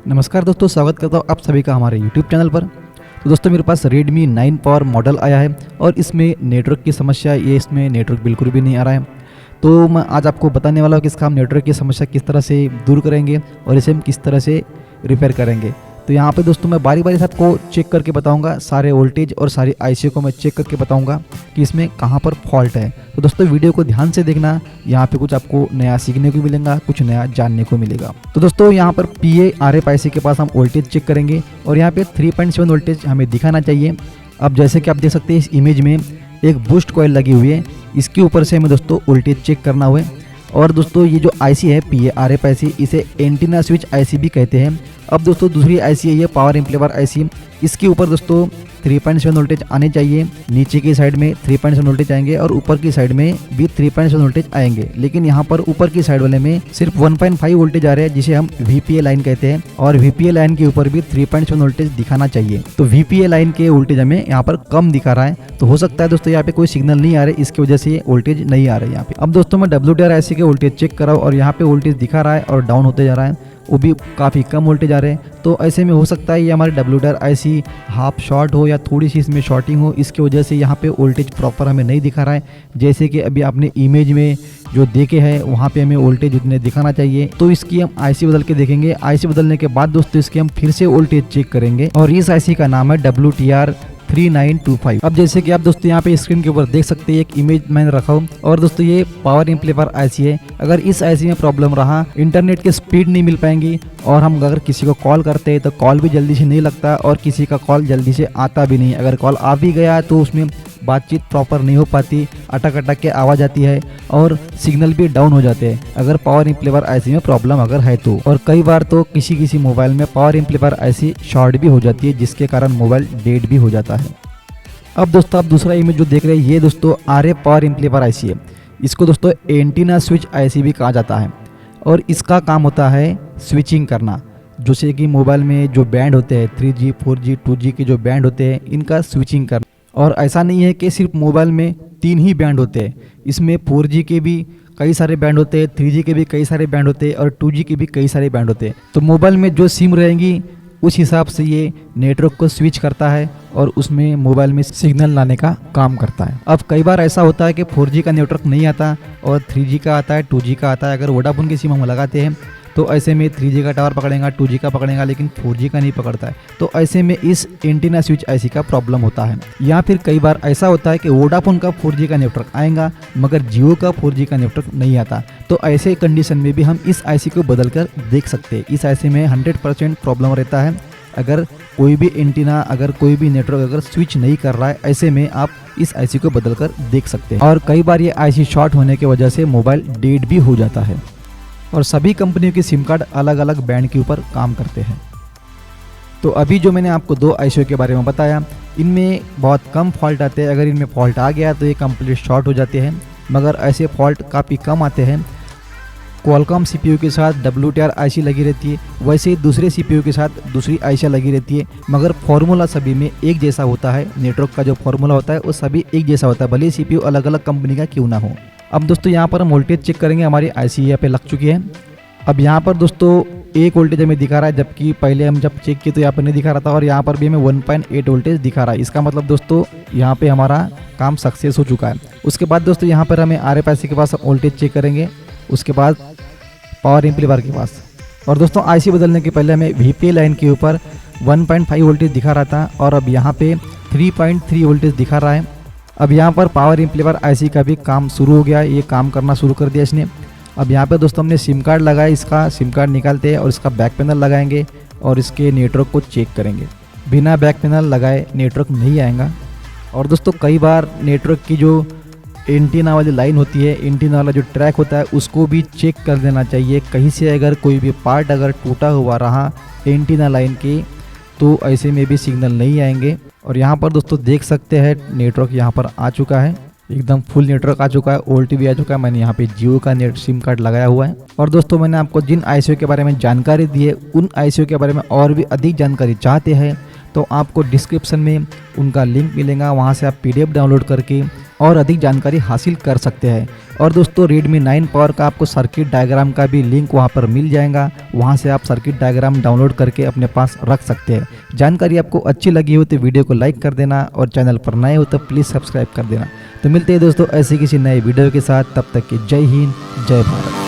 नमस्कार दोस्तों, स्वागत करता हूँ आप सभी का हमारे YouTube चैनल पर। तो दोस्तों मेरे पास Redmi 9 Power मॉडल आया है और इसमें नेटवर्क की समस्या इसमें नेटवर्क बिल्कुल भी नहीं आ रहा है। तो मैं आज आपको बताने वाला हूँ कि इसका हम नेटवर्क की समस्या किस तरह से दूर करेंगे और इसे हम किस तरह से रिपेयर करेंगे। तो यहाँ पे दोस्तों मैं बारी बारी से आपको चेक करके बताऊंगा, सारे वोल्टेज और सारी आईसी को मैं चेक करके बताऊंगा कि इसमें कहाँ पर फॉल्ट है। तो दोस्तों वीडियो को ध्यान से देखना, यहाँ पे कुछ आपको नया सीखने को मिलेगा, कुछ नया जानने को मिलेगा। तो दोस्तों यहाँ पर PA-RF आईसी के पास हम वोल्टेज चेक करेंगे और यहाँ पे 3.7 वोल्टेज हमें दिखाना चाहिए। अब जैसे कि आप देख सकते हैं इस इमेज में एक बूस्ट कॉइल लगी हुई है, इसके ऊपर से हमें दोस्तों वोल्टेज चेक करना हुआ है। और दोस्तों ये जो आईसी है PA-RF आईसी, इसे एंटीना स्विच आईसी भी कहते हैं। अब दोस्तों दूसरी आईसी है ये पावर एम्पलीफायर आईसी, इसके ऊपर दोस्तों 3.7 वोल्टेज आने चाहिए। नीचे की साइड में 3.7 वोल्टेज आएंगे और ऊपर की साइड में भी 3.7 वोल्टेज आएंगे, लेकिन यहाँ पर ऊपर की साइड वाले में सिर्फ 1.5 वोल्टेज आ रहे हैं, जिसे हम VPA लाइन कहते हैं। और VPA लाइन के ऊपर भी 3.7 वोल्टेज दिखाना चाहिए। तो VPA लाइन के वोल्टेज हमें यहाँ पर कम दिखा रहा है, तो हो सकता है दोस्तों यहाँ पे कोई सिग्नल नहीं आ रहे, इसकी वजह से ये वोल्टेज नहीं आ रहे यहाँ पे। अब दोस्तों मैं WTR आईसी के वोल्टेज चेक कराऊँ और यहाँ पे वोल्टेज दिखा रहा है और डाउन होते जा रहा है, वो भी काफ़ी कम वोल्टेज आ रहे हैं। तो ऐसे में हो सकता है ये हमारे WTR आईसी हाफ शॉर्ट हो या थोड़ी सी इसमें शॉर्टिंग हो, इसकी वजह से यहाँ पे वोल्टेज प्रॉपर हमें नहीं दिखा रहा है। जैसे कि अभी आपने इमेज में जो देखे हैं वहाँ पे हमें वोल्टेज उतने दिखाना चाहिए। तो इसकी हम आईसी बदल के देखेंगे। आईसी बदलने के बाद दोस्तों इसके हम फिर से वोल्टेज चेक करेंगे और इस आईसी का नाम है WTR 3925। अब जैसे कि आप दोस्तों यहाँ पे स्क्रीन के ऊपर देख सकते हैं एक इमेज मैंने रखा हूँ और दोस्तों ये पावर एम्पलीफायर आईसी है। अगर इस आईसी में प्रॉब्लम रहा, इंटरनेट की स्पीड नहीं मिल पाएंगी और हम अगर किसी को कॉल करते हैं तो कॉल भी जल्दी से नहीं लगता और किसी का कॉल जल्दी से आता भी नहीं। अगर कॉल आ भी गया तो उसमें बातचीत प्रॉपर नहीं हो पाती, अटक अटक के आवाज़ आती है और सिग्नल भी डाउन हो जाते हैं अगर पावर एम्पलीफायर आईसी में प्रॉब्लम अगर है तो। और कई बार तो किसी मोबाइल में पावर एम्पलीफायर आईसी शॉर्ट भी हो जाती है, जिसके कारण मोबाइल डेड भी हो जाता है। अब दोस्तों आप दूसरा इमेज जो देख रहे हैं ये दोस्तों RF पावर एम्पलीफायर आईसी है। इसको दोस्तों एंटीना स्विच आईसी भी कहा जाता है और इसका काम होता है स्विचिंग करना। जैसे कि मोबाइल में जो बैंड होते हैं 3G 4G 2G के जो बैंड होते हैं, इनका स्विचिंग करना। और ऐसा नहीं है कि सिर्फ मोबाइल में 3 ही बैंड होते हैं, इसमें 4G के भी कई सारे बैंड होते हैं, 3G के भी कई सारे बैंड होते हैं और 2G के भी कई सारे बैंड होते हैं। तो मोबाइल में जो सिम रहेंगी उस हिसाब से ये नेटवर्क को स्विच करता है और उसमें मोबाइल में सिग्नल लाने का काम करता है। अब कई बार ऐसा होता है कि 4G का नेटवर्क नहीं आता और 3G का आता है, 2G का आता है। अगर वोडाफोन की सिम हम लगाते हैं तो ऐसे में 3G का टावर पकड़ेगा, 2G का पकड़ेगा, लेकिन 4G का नहीं पकड़ता है। तो ऐसे में इस एंटीना स्विच आईसी का प्रॉब्लम होता है। या फिर कई बार ऐसा होता है कि वोडाफोन का 4G का नेटवर्क आएगा मगर जियो का 4G का नेटवर्क नहीं आता। तो ऐसे कंडीशन में भी हम इस आईसी को बदल कर देख सकते हैं। इस आईसी में 100% प्रॉब्लम रहता है। अगर कोई भी एंटीना, अगर कोई भी नेटवर्क अगर स्विच नहीं कर रहा है, ऐसे में आप इस आईसी को बदल कर देख सकते हैं। और कई बार ये आईसी शॉर्ट होने की वजह से मोबाइल डेड भी हो जाता है। और सभी कंपनियों की सिम कार्ड अलग अलग बैंड के ऊपर काम करते हैं। तो अभी जो मैंने आपको 2 आईसी के बारे में बताया, इनमें बहुत कम फॉल्ट आते हैं। अगर इनमें फॉल्ट आ गया तो ये कंप्लीट शॉर्ट हो जाते हैं, मगर ऐसे फॉल्ट काफ़ी कम आते हैं। क्वालकॉम CPU के साथ WTR आईसी लगी रहती है, वैसे ही दूसरे CPU के साथ दूसरी आईसी लगी रहती है, मगर फार्मूला सभी में एक जैसा होता है। नेटवर्क का जो फार्मूला होता है वो सभी एक जैसा होता है, भले CPU अलग अलग कंपनी का क्यों ना हो। अब दोस्तों यहाँ पर हम वोल्टेज चेक करेंगे। हमारी आईसी यहाँ पे लग चुकी है। अब यहाँ पर दोस्तों एक वोल्टेज हमें दिखा रहा है, जबकि पहले हम जब चेक किए तो यहाँ पर नहीं दिखा रहा था और यहाँ पर भी हमें 1.8 वोल्टेज दिखा रहा है। इसका मतलब दोस्तों यहाँ पे हमारा काम सक्सेस हो चुका है। उसके बाद दोस्तों यहाँ पर हमें RF आईसी के पास वोल्टेज चेक करेंगे, उसके बाद पावर एम्पलीफायर के पास। और दोस्तों आईसी बदलने के पहले हमें VPA लाइन के ऊपर 1.5 वोल्टेज दिखा रहा था और अब यहाँ पे 3.3 वोल्टेज दिखा रहा है। अब यहाँ पर पावर एम्पलीफायर आईसी का भी काम शुरू हो गया है, ये काम करना शुरू कर दिया इसने। अब यहाँ पे दोस्तों हमने सिम कार्ड लगाया, इसका सिम कार्ड निकालते हैं और इसका बैक पैनल लगाएंगे और इसके नेटवर्क को चेक करेंगे। बिना बैक पैनल लगाए नेटवर्क नहीं आएगा। और दोस्तों कई बार नेटवर्क की जो एंटीना वाली लाइन होती है, एंटीना वाला जो ट्रैक होता है, उसको भी चेक कर देना चाहिए। कहीं से अगर कोई भी पार्ट अगर टूटा हुआ रहा एंटीना लाइन के, तो ऐसे में भी सिग्नल नहीं आएंगे। और यहाँ पर दोस्तों देख सकते हैं नेटवर्क यहाँ पर आ चुका है, एकदम फुल नेटवर्क आ चुका है, वोल्ट भी आ चुका है। मैंने यहाँ पे जियो का नेट सिम कार्ड लगाया हुआ है। और दोस्तों मैंने आपको जिन आईसी के बारे में जानकारी दी है, उन आईसी के बारे में और भी अधिक जानकारी चाहते हैं तो आपको डिस्क्रिप्शन में उनका लिंक मिलेगा, वहाँ से आप PDF डाउनलोड करके और अधिक जानकारी हासिल कर सकते हैं। और दोस्तों Redmi 9 पावर का आपको सर्किट डायग्राम का भी लिंक वहां पर मिल जाएगा, वहां से आप सर्किट डायग्राम डाउनलोड करके अपने पास रख सकते हैं। जानकारी आपको अच्छी लगी हो तो वीडियो को लाइक कर देना और चैनल पर नए हो तो प्लीज़ सब्सक्राइब कर देना। तो मिलते हैं दोस्तों ऐसे किसी नए वीडियो के साथ, तब तक के जय हिंद जय भारत।